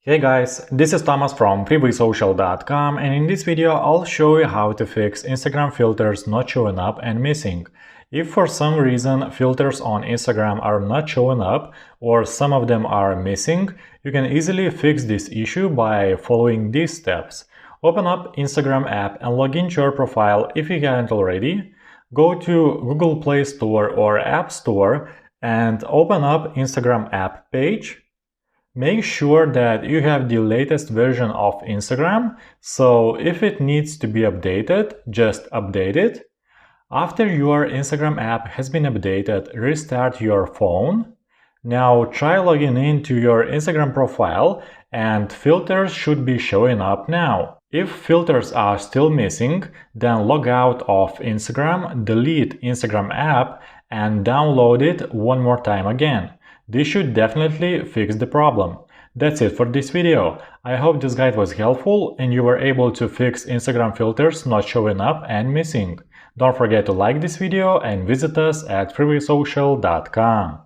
Hey guys, this is Thomas from freewaysocial.com, and in this video I'll show you how to fix Instagram filters not showing up and missing. If for some reason filters on Instagram are not showing up or some of them are missing, you can easily fix this issue by following these steps. Open up Instagram app and log into your profile if you haven't already. Go to Google Play Store or App Store and open up Instagram app page. Make sure that you have the latest version of Instagram, so if it needs to be updated, just update it. After your Instagram app has been updated, restart your phone. Now try logging into your Instagram profile and filters should be showing up now. If filters are still missing, then log out of Instagram, delete Instagram app and download it one more time again. This should definitely fix the problem. That's it for this video. I hope this guide was helpful and you were able to fix Instagram filters not showing up and missing. Don't forget to like this video and visit us at freewaysocial.com.